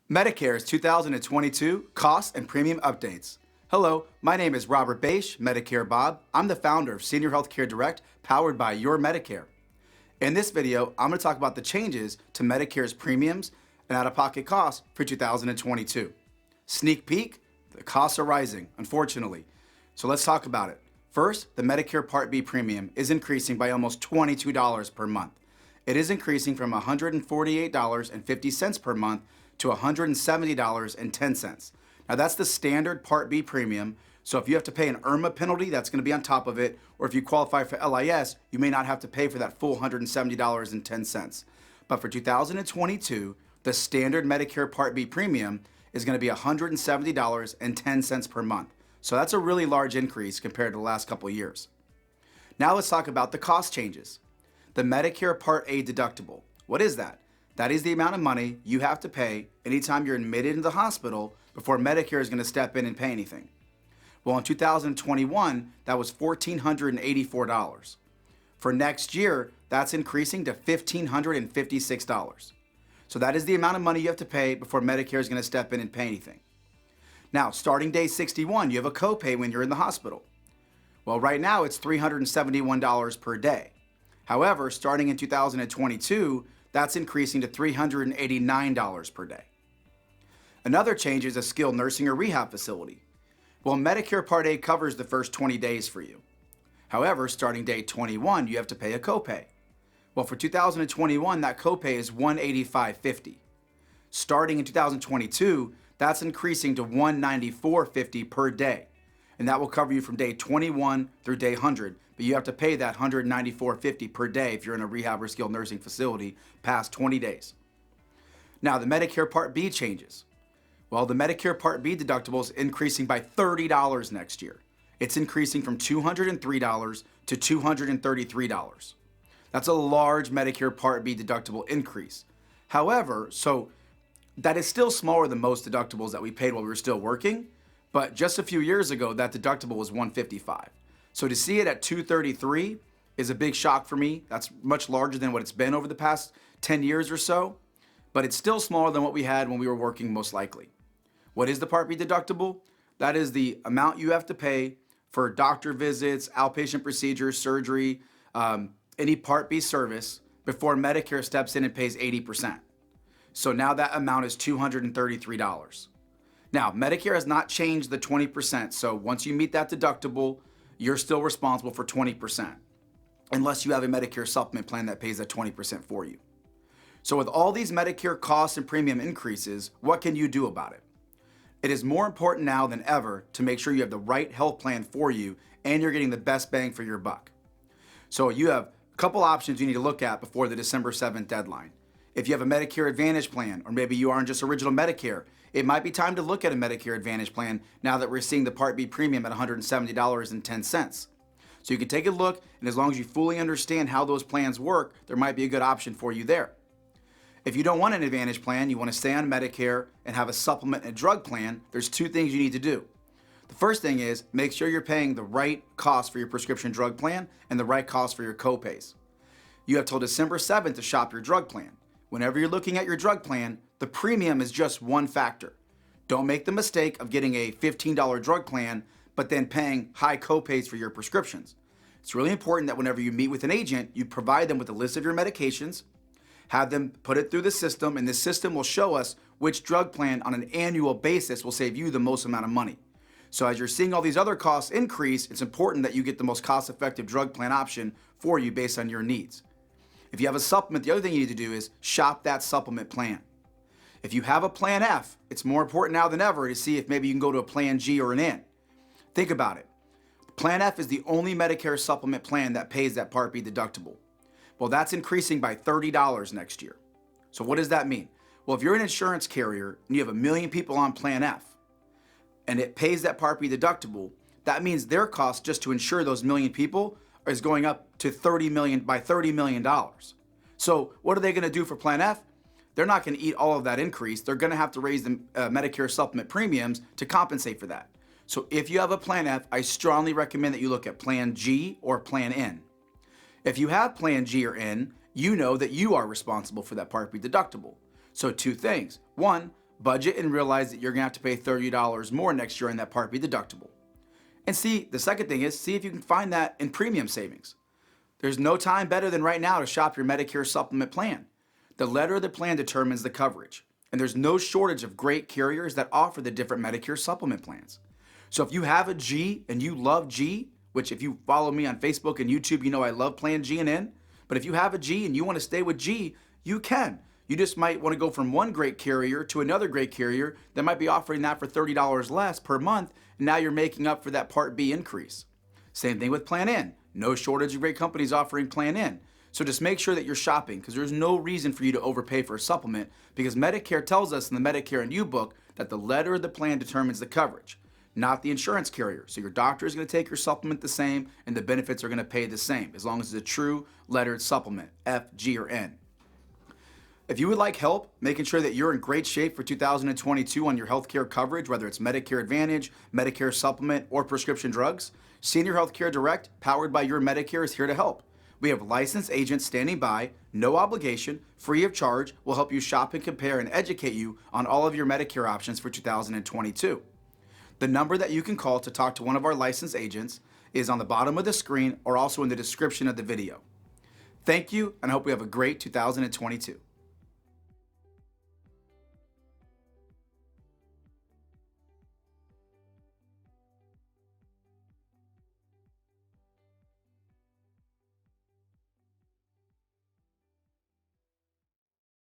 Medicare's 2022 Cost and Premium Updates. Hello, my name is Robert Bache, Medicare Bob. I'm the founder of Senior Healthcare Direct, powered by Your Medicare. In this video, I'm going to talk about the changes to Medicare's premiums and out-of-pocket costs for 2022. Sneak peek, the costs are rising, unfortunately. So let's talk about it. First, the Medicare Part B premium is increasing by almost $22 per month. It is increasing from $148.50 per month to $170.10. Now that's the standard Part B premium, so if you have to pay an IRMA penalty, that's going to be on top of it, or if you qualify for LIS, you may not have to pay for that full $170.10. But for 2022, the standard Medicare Part B premium is going to be $170.10 per month. So that's a really large increase compared to the last couple of years. Now let's talk about the cost changes. The Medicare Part A deductible. What is that? That is the amount of money you have to pay anytime you're admitted into the hospital before Medicare is going to step in and pay anything. Well, in 2021, that was $1,484. For next year, that's increasing to $1,556. So that is the amount of money you have to pay before Medicare is going to step in and pay anything. Now, starting day 61, you have a copay when you're in the hospital. Well, right now it's $371 per day. However, starting in 2022, that's increasing to $389 per day. Another change is a skilled nursing or rehab facility. Well, Medicare Part A covers the first 20 days for you. However, starting day 21, you have to pay a copay. Well, for 2021, that copay is $185.50. Starting in 2022, that's increasing to $194.50 per day. And that will cover you from day 21 through day 100, but you have to pay that $194.50 per day if you're in a rehab or skilled nursing facility past 20 days. Now, the Medicare Part B changes. Well, the Medicare Part B deductible is increasing by $30 next year. It's increasing from $203 to $233. That's a large Medicare Part B deductible increase. However, so that is still smaller than most deductibles that we paid while we were still working. But just a few years ago, that deductible was $155. So to see it at $233 is a big shock for me. That's much larger than what it's been over the past 10 years or so, but it's still smaller than what we had when we were working most likely. What is the Part B deductible? That is the amount you have to pay for doctor visits, outpatient procedures, surgery, any Part B service before Medicare steps in and pays 80%. So now that amount is $233. Now, Medicare has not changed the 20%, so once you meet that deductible, you're still responsible for 20%, unless you have a Medicare supplement plan that pays that 20% for you. So with all these Medicare costs and premium increases, what can you do about it? It is more important now than ever to make sure you have the right health plan for you and you're getting the best bang for your buck. So you have a couple options you need to look at before the December 7th deadline. If you have a Medicare Advantage plan, or maybe you are on just original Medicare, it might be time to look at a Medicare Advantage plan now that we're seeing the Part B premium at $170.10. So you can take a look, and as long as you fully understand how those plans work, there might be a good option for you there. If you don't want an Advantage plan, you want to stay on Medicare and have a supplement and a drug plan, there's two things you need to do. The first thing is make sure you're paying the right cost for your prescription drug plan and the right cost for your copays. You have till December 7th to shop your drug plan. Whenever you're looking at your drug plan, the premium is just one factor. Don't make the mistake of getting a $15 drug plan, but then paying high copays for your prescriptions. It's really important that whenever you meet with an agent, you provide them with a list of your medications, have them put it through the system, and the system will show us which drug plan on an annual basis will save you the most amount of money. So as you're seeing all these other costs increase, it's important that you get the most cost-effective drug plan option for you based on your needs. If you have a supplement, the other thing you need to do is shop that supplement plan. If you have a Plan F, it's more important now than ever to see if maybe you can go to a Plan G or an N. Think about it. Plan F is the only Medicare supplement plan that pays that Part B deductible. Well, that's increasing by $30 next year. So what does that mean? Well, if you're an insurance carrier and you have 1 million people on Plan F and it pays that Part B deductible, that means their cost just to insure those 1 million people is going up to $30 million. So what are they going to do for Plan F? They're not going to eat all of that increase. They're going to have to raise the Medicare supplement premiums to compensate for that. So if you have a Plan F, I strongly recommend that you look at Plan G or Plan N. If you have Plan G or N, you know that you are responsible for that Part B deductible. So two things. One, Budget and realize that you're going to have to pay $30 more next year in that Part B deductible. And see, the second thing is, see if you can find that in premium savings. There's no time better than right now to shop your Medicare supplement plan. The letter of the plan determines the coverage, and there's no shortage of great carriers that offer the different Medicare supplement plans. So if you have a G and you love G, which if you follow me on Facebook and YouTube, you know I love Plan G and N, but if you have a G and you want to stay with G, you can. You just might want to go from one great carrier to another great carrier that might be offering that for $30 less per month, and now you're making up for that Part B increase. Same thing with Plan N. No shortage of great companies offering Plan N. So just make sure that you're shopping, because there's no reason for you to overpay for a supplement, because Medicare tells us in the Medicare and You book that the letter of the plan determines the coverage, not the insurance carrier. So your doctor is going to take your supplement the same, and the benefits are going to pay the same, as long as it's a true lettered supplement, F, G, or N. If you would like help making sure that you're in great shape for 2022 on your healthcare coverage, whether it's Medicare Advantage, Medicare Supplement, or prescription drugs, Senior Healthcare Direct, powered by Your Medicare, is here to help. We have licensed agents standing by, no obligation, free of charge, will help you shop and compare and educate you on all of your Medicare options for 2022. The number that you can call to talk to one of our licensed agents is on the bottom of the screen or also in the description of the video. Thank you, and I hope we have a great 2022.